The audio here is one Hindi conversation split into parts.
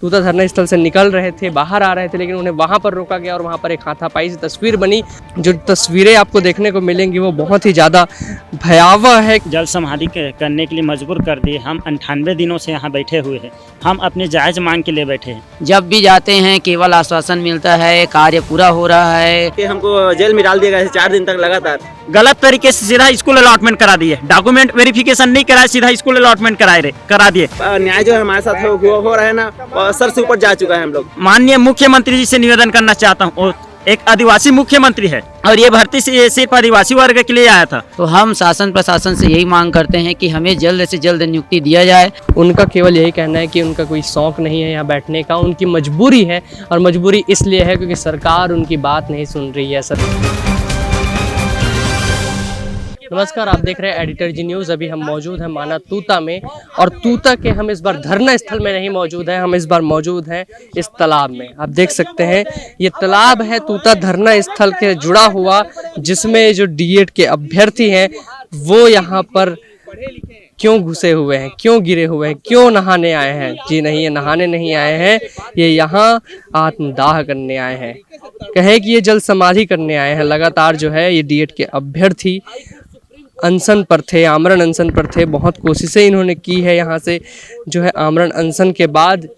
तूता धरना स्थल से निकल रहे थे, बाहर आ रहे थे, लेकिन उन्हें वहाँ पर रोका गया और वहाँ पर एक हाथापाई से तस्वीर बनी। जो तस्वीरें आपको देखने को मिलेंगी वो बहुत ही ज़्यादा भयावह है। जल समाधि करने के लिए मजबूर कर दिए। हम 98 दिनों से यहाँ बैठे हुए हैं। हम अपने जायज मांग के लिए बैठे हैं। जब भी जाते हैं केवल आश्वासन मिलता है, कार्य पूरा हो रहा है कि हमको जेल में डाल दिया गया है 4 दिन तक लगातार। गलत तरीके से सीधा स्कूल अलॉटमेंट करा दिए, डॉक्यूमेंट वेरिफिकेशन नहीं कराया, सीधा स्कूल अलॉटमेंट करा दिए। न्याय जो है हमारे साथ हो रहा है ना, और सर से ऊपर जा चुका है हम लोग। माननीय मुख्यमंत्री जी से निवेदन करना चाहता हूँ, एक आदिवासी मुख्यमंत्री है और ये भर्ती सिर्फ आदिवासी वर्ग के लिए आया था। तो हम शासन प्रशासन से यही मांग करते हैं कि हमें जल्द से जल्द नियुक्ति दिया जाए। उनका केवल यही कहना है कि उनका कोई शौक नहीं है यहाँ बैठने का, उनकी मजबूरी है, और मजबूरी इसलिए है क्योंकि सरकार उनकी बात नहीं सुन रही है। नमस्कार, आप देख रहे हैं एडिटर जी न्यूज़। अभी हम मौजूद हैं माना तूता में, और तूता के हम इस बार धरना स्थल में नहीं मौजूद हैं, हम इस बार मौजूद हैं इस तालाब में। आप देख सकते हैं ये तालाब है तूता धरना स्थल के जुड़ा हुआ, जिसमें जो डीएड के अभ्यर्थी हैं वो यहाँ पर क्यों घुसे हुए हैं, क्यों गिरे हुए हैं, क्यों नहाने आए हैं? जी नहीं, ये नहाने नहीं आए हैं, ये यहाँ आत्मदाह करने आए हैं। कहें कि ये जल समाधि करने आए हैं। लगातार जो है ये डीएड के अभ्यर्थी अनशन पर थे, आमरण अनशन पर थे। बहुत कोशिशें इन्होंने की है यहाँ से जो है आमरण अनशन के बाद,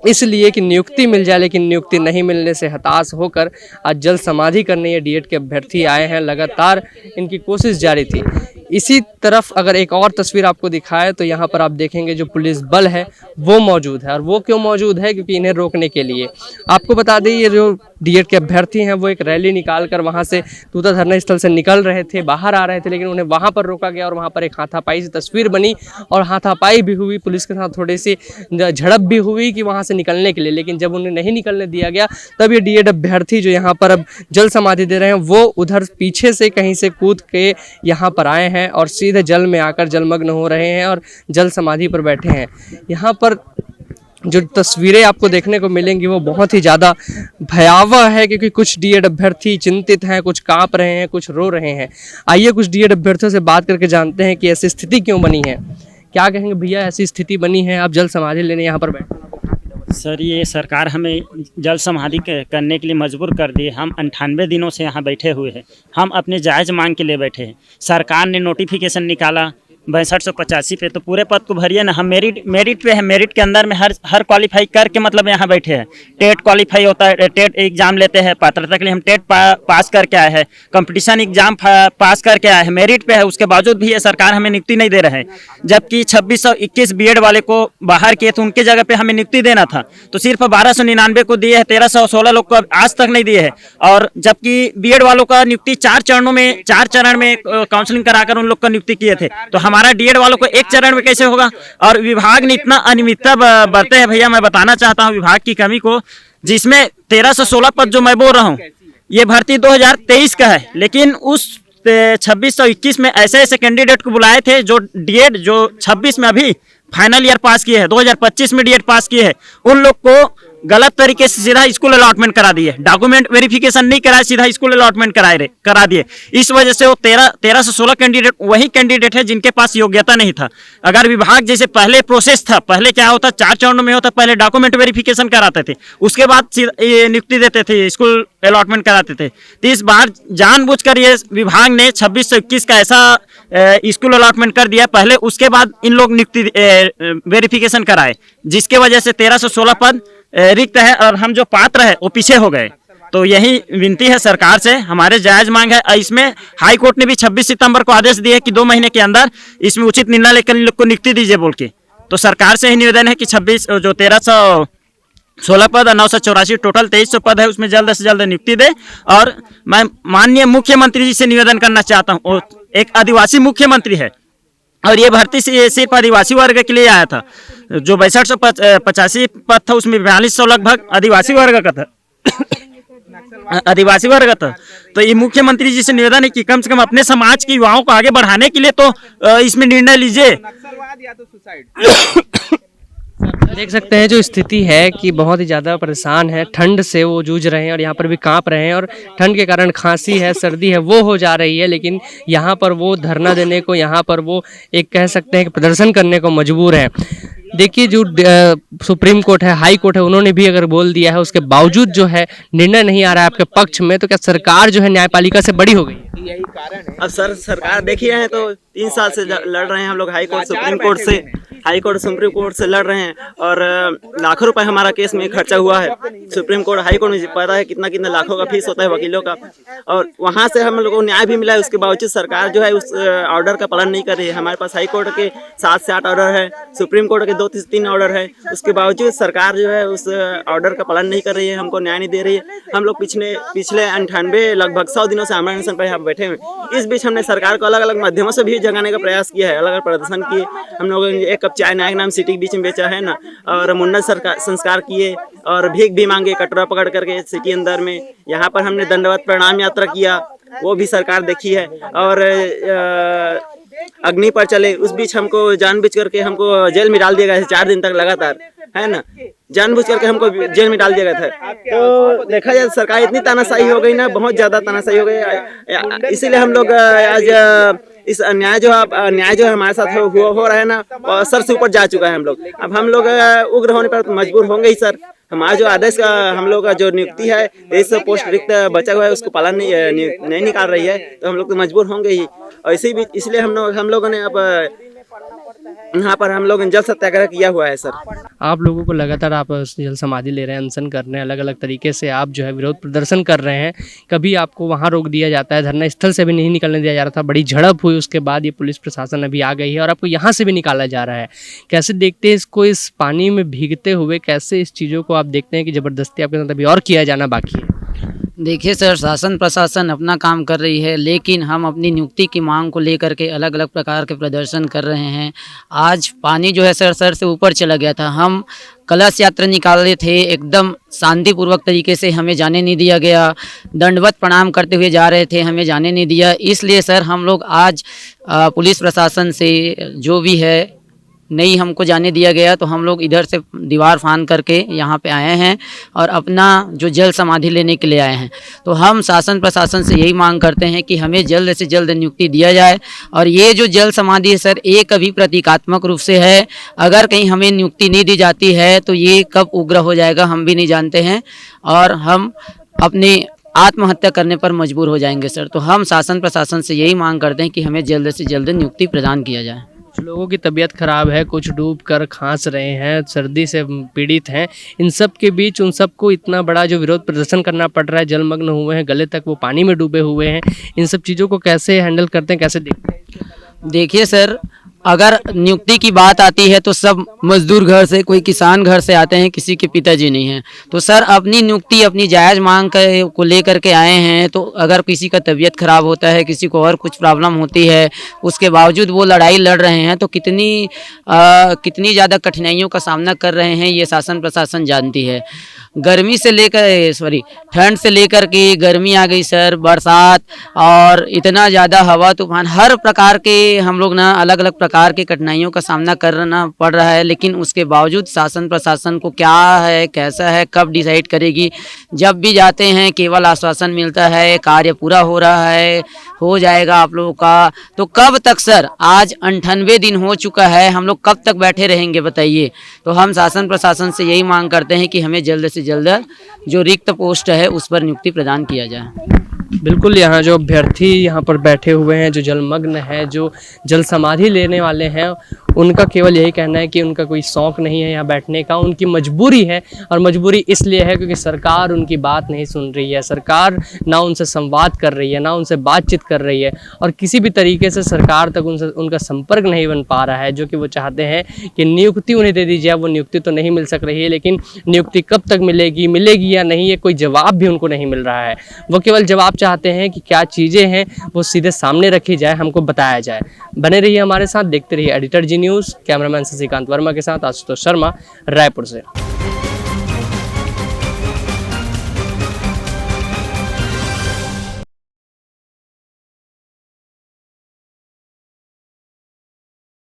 इसलिए कि नियुक्ति मिल जाए, लेकिन नियुक्ति नहीं मिलने से हताश होकर आज जल समाधि करने ये डीएड के अभ्यर्थी आए हैं। लगातार इनकी कोशिश जारी थी। इसी तरफ अगर एक और तस्वीर आपको दिखाए तो यहाँ पर आप देखेंगे जो पुलिस बल है वो मौजूद है। और वो क्यों मौजूद है? क्योंकि इन्हें रोकने के लिए। आपको बता दें ये जो डीएड के अभ्यर्थी हैं वो एक रैली निकाल कर वहाँ से तूता धरना स्थल से निकल रहे थे, बाहर आ रहे थे, लेकिन उन्हें वहाँ पर रोका गया और वहाँ पर एक हाथापाई से तस्वीर बनी और हाथापाई भी हुई। पुलिस के साथ थोड़ी सी झड़प भी हुई कि वहाँ से निकलने के लिए, लेकिन जब उन्हें नहीं निकलने दिया गया तब ये डीएड अभ्यर्थी जो यहाँ पर अब जल समाधि दे रहे हैं वो उधर पीछे से कहीं से कूद के यहाँ पर आए हैं और सीधे जल में आकर जलमग्न हो रहे हैं और जल समाधि पर बैठे हैं। यहाँ पर जो तस्वीरें आपको देखने को मिलेंगी वो बहुत ही ज़्यादा भयावह है, क्योंकि कुछ डीएड अभ्यर्थी चिंतित हैं, कुछ कांप रहे हैं, कुछ रो रहे हैं। आइए कुछ डीएड अभ्यर्थियों से बात करके जानते हैं कि ऐसी स्थिति क्यों बनी है। क्या कहेंगे भैया, ऐसी स्थिति बनी है, आप जल समाधि लेने यहाँ पर बैठे? सर, ये सरकार हमें जल समाधि करने के लिए मजबूर कर दिए। हम 98 दिनों से यहाँ बैठे हुए हैं। हम अपने जायज मांग के लिए बैठे हैं। सरकार ने नोटिफिकेशन निकाला 6285 पे, तो पूरे पद को भरिए ना। हम मेरिट पे है, मेरिट के अंदर में हर क्वालिफाई करके मतलब यहाँ बैठे हैं। टेट क्वालिफाई होता है, टेट एग्जाम लेते हैं, पात्रता के लिए हम टेट पास करके आए हैं, कंपटीशन एग्जाम पास करके आए हैं, मेरिट पे है। उसके बावजूद भी ये सरकार हमें नियुक्ति नहीं दे रहे हैं। जबकि 2621 बीएड वाले को बाहर किए तो उनके जगह पे हमें नियुक्ति देना था, तो सिर्फ 1299 को दिए है, 1316 लोग को आज तक नहीं दिए है। और जबकि बीएड वालों का नियुक्ति 4 चरण में काउंसलिंग कराकर उन लोग का नियुक्ति किए थे, तो हमारा डीएड वालों को 1 चरण में कैसे होगा? और विभाग ने इतना अनियमितता बरते हैं भैया, मैं बताना चाहता हूं विभाग की कमी को, जिसमें 1316 पद जो मैं बोल रहा हूं ये भर्ती 2023 का है, लेकिन उस 2621 में ऐसे कैंडिडेट को बुलाए थे जो डीएड जो 26 में अभी फाइनल ईयर पास किए हैं, 2025 में डीएड पास किए हैं, उन लोग को गलत तरीके से सीधा स्कूल अलॉटमेंट करा दिए, डॉक्यूमेंट वेरिफिकेशन नहीं कराया, सीधा स्कूल अलॉटमेंट करा दिए। इस वजह से वो 13 से 16 कैंडिडेट वही कैंडिडेट है जिनके पास योग्यता नहीं था। अगर विभाग जैसे पहले प्रोसेस था, पहले क्या होता, 4 चरणों में होता, पहले डॉक्यूमेंट वेरिफिकेशन कराते थे, उसके बाद नियुक्ति देते थे, स्कूल अलॉटमेंट कराते थे। तो इस बार जानबूझकर ये विभाग ने 26 से 21 का ऐसा स्कूल अलॉटमेंट कर दिया पहले, उसके बाद इन लोग नियुक्ति वेरिफिकेशन कराए, जिसके वजह से 13 से 16 पद रिक्त है और हम जो पात्र है वो पीछे हो गए। तो यही विनती है सरकार से, हमारे जायज मांग है। इसमें हाई कोर्ट ने भी 26 सितंबर को आदेश दिए कि 2 महीने के अंदर इसमें उचित निर्णय लेकर इन लोग को नियुक्ति दीजिए बोल के। तो सरकार से ही निवेदन है कि 1316 पद और 984 टोटल 2300 पद है, उसमें जल्द से जल्द नियुक्ति दे। और मैं माननीय मुख्यमंत्री जी से निवेदन करना चाहता हूँ, एक आदिवासी मुख्यमंत्री है और ये भर्ती सिर्फ आदिवासी वर्ग के लिए आया था। जो 6285 पद था उसमें 4200 लगभग आदिवासी वर्ग का था। तो ये मुख्यमंत्री जी से निवेदन है कि कम से कम अपने समाज के युवाओं को आगे बढ़ाने के लिए तो इसमें निर्णय लीजिए। देख सकते हैं जो स्थिति है कि बहुत ही ज़्यादा परेशान है, ठंड से वो जूझ रहे हैं और यहाँ पर भी कांप रहे हैं, और ठंड के कारण खांसी है, सर्दी है, वो हो जा रही है। लेकिन यहाँ पर वो धरना देने को, यहाँ पर वो एक कह सकते हैं कि प्रदर्शन करने को मजबूर हैं। देखिए जो सुप्रीम कोर्ट है, हाई कोर्ट है, उन्होंने भी अगर बोल दिया है, उसके बावजूद जो है निर्णय नहीं आ रहा है आपके पक्ष में, तो क्या सरकार जो है न्यायपालिका से बड़ी हो गई है? अब सरकार देखिए हैं तो 3 साल से लड़ रहे हैं हम लोग हाई कोर्ट सुप्रीम कोर्ट से, हाई कोर्ट सुप्रीम कोर्ट से लड़ रहे हैं और लाखों रुपए हमारा केस में खर्चा हुआ है। सुप्रीम कोर्ट हाई कोर्ट में पता है कितना कितना लाखों का फीस होता है वकीलों का, और वहां से हम लोगों को न्याय भी मिला है। उसके बावजूद सरकार जो है उस ऑर्डर का पालन नहीं कर रही है। हमारे पास हाई कोर्ट के 7 से 8 ऑर्डर है, सुप्रीम कोर्ट के 2 से 3 ऑर्डर है, उसके बावजूद सरकार जो है उस ऑर्डर का पालन नहीं कर रही है, हमको न्याय नहीं दे रही है। हम लोग पिछले 98 लगभग 100 दिनों से आमरण अनशन पर यहाँ बैठे हुए। इस बीच हमने सरकार को अलग अलग माध्यमों से भी जगाने का प्रयास किया है, अलग अलग प्रदर्शन किए। हम लोगों ने 1 कप चाय नायक नाम सिटी के बीच में बेचा है ना, और मुंडन संस्कार किए और भीख भी मांगे कटोरा पकड़ करके सिटी अंदर में। यहाँ पर हमने दंडवत प्रणाम यात्रा किया, वो भी सरकार देखी है। और अग्नि पर चले, उस बीच हमको जानबूझ करके हमको जेल में डाल दिया गया है 4 दिन तक लगातार, है ना, जानबूझ करके हमको जेल में डाल दिया गया था। तो देखा जाए सरकार इतनी तानाशाही हो गई ना, बहुत ज्यादा तानाशाही हो गई। इसीलिए हम लोग आज इस न्याय जो है हमारे साथ हो रहा है ना, और सर से ऊपर जा चुका है हम लोग। अब हम लोग उग्र होने पर तो मजबूर होंगे ही सर। हमारा जो आदेश का हम लोग का जो नियुक्ति है, इस पोस्ट रिक्त बचा हुआ है, उसको पालन नहीं निकाल रही है, तो हम लोग तो मजबूर होंगे ही। और इसलिए हम लोगों ने अब यहाँ पर हम लोग ने जल सत्याग्रह किया हुआ है सर। आप लोगों को लगातार आप जल समाधि ले रहे हैं, अनशन कर रहे हैं, अलग अलग तरीके से आप जो है विरोध प्रदर्शन कर रहे हैं। कभी आपको वहाँ रोक दिया जाता है, धरना स्थल से भी नहीं निकलने दिया जा रहा था, बड़ी झड़प हुई, उसके बाद ये पुलिस प्रशासन अभी आ गई है और आपको यहाँ से भी निकाला जा रहा है। कैसे देखते हैं इसको, इस पानी में भीगते हुए, कैसे इस चीज़ों को आप देखते हैं कि ज़बरदस्ती आपके साथ अभी और किया जाना बाकी है? देखिए सर, शासन प्रशासन अपना काम कर रही है, लेकिन हम अपनी नियुक्ति की मांग को लेकर के अलग अलग प्रकार के प्रदर्शन कर रहे हैं। आज पानी जो है सर से ऊपर चला गया था। हम कलश यात्रा निकाले थे, एकदम शांतिपूर्वक तरीके से हमें जाने नहीं दिया गया। दंडवत प्रणाम करते हुए जा रहे थे, हमें जाने नहीं दिया। इसलिए सर हम लोग आज पुलिस प्रशासन से जो भी है नहीं हमको जाने दिया गया, तो हम लोग इधर से दीवार फांद करके यहाँ पे आए हैं और अपना जो जल समाधि लेने के लिए आए हैं। तो हम शासन प्रशासन से यही मांग करते हैं कि हमें जल्द से जल्द नियुक्ति दिया जाए। और ये जो जल समाधि है सर, ये कभी प्रतीकात्मक रूप से है। अगर कहीं हमें नियुक्ति नहीं दी जाती है तो ये कब उग्र हो जाएगा हम भी नहीं जानते हैं, और हम अपने आत्महत्या करने पर मजबूर हो जाएंगे सर। तो हम शासन प्रशासन से यही मांग करते हैं कि हमें जल्द से जल्द नियुक्ति प्रदान किया जाए। कुछ लोगों की तबीयत खराब है, कुछ डूब कर खांस रहे हैं, सर्दी से पीड़ित हैं। इन सब के बीच उन सबको इतना बड़ा जो विरोध प्रदर्शन करना पड़ रहा है, जलमग्न हुए हैं, गले तक वो पानी में डूबे हुए हैं। इन सब चीज़ों को कैसे हैंडल करते हैं, कैसे देखते हैं? देखिए सर, अगर नियुक्ति की बात आती है तो सब मजदूर घर से, कोई किसान घर से आते हैं, किसी के पिताजी नहीं हैं। तो सर अपनी नियुक्ति अपनी जायज़ मांग को लेकर के आए हैं। तो अगर किसी का तबीयत खराब होता है, किसी को और कुछ प्रॉब्लम होती है, उसके बावजूद वो लड़ाई लड़ रहे हैं, तो कितनी ज़्यादा कठिनाइयों का सामना कर रहे हैं ये शासन प्रशासन जानती है। गर्मी से लेकर ठंड से लेकर के गर्मी आ गई सर, बरसात और इतना ज़्यादा हवा तूफान, हर प्रकार के हम लोग ना अलग अलग प्रकार की कठिनाइयों का सामना करना पड़ रहा है। लेकिन उसके बावजूद शासन प्रशासन को क्या है, कैसा है, कब डिसाइड करेगी। जब भी जाते हैं केवल आश्वासन मिलता है, कार्य पूरा हो रहा है, हो जाएगा आप लोगों का। तो कब तक सर, आज 98 दिन हो चुका है, हम लोग कब तक बैठे रहेंगे बताइए। तो हम शासन प्रशासन से यही मांग करते हैं कि हमें जल्द से जल्द जो रिक्त पोस्ट है उस पर नियुक्ति प्रदान किया जाए। बिल्कुल, यहाँ जो अभ्यर्थी यहाँ पर बैठे हुए हैं, जो जलमग्न है, जो जल समाधि लेने वाले हैं, उनका केवल यही कहना है कि उनका कोई शौक़ नहीं है यहाँ बैठने का, उनकी मजबूरी है। और मजबूरी इसलिए है क्योंकि सरकार उनकी बात नहीं सुन रही है, सरकार ना उनसे संवाद कर रही है, ना उनसे बातचीत कर रही है, और किसी भी तरीके से सरकार तक उनका संपर्क नहीं बन पा रहा है। जो कि वो चाहते हैं कि नियुक्ति उन्हें दे दी जाए, वो नियुक्ति तो नहीं मिल सक रही है, लेकिन नियुक्ति कब तक मिलेगी या नहीं, ये कोई जवाब भी उनको नहीं मिल रहा है। वो केवल जवाब चाहते हैं कि क्या चीज़ें हैं वो सीधे सामने रखी जाए, हमको बताया जाए। बने रहिए हमारे साथ, देखते रहिए एडिटर जी न्यूज़। कैमरामैन शशिकांत वर्मा के साथ आशुतोष शर्मा, रायपुर से।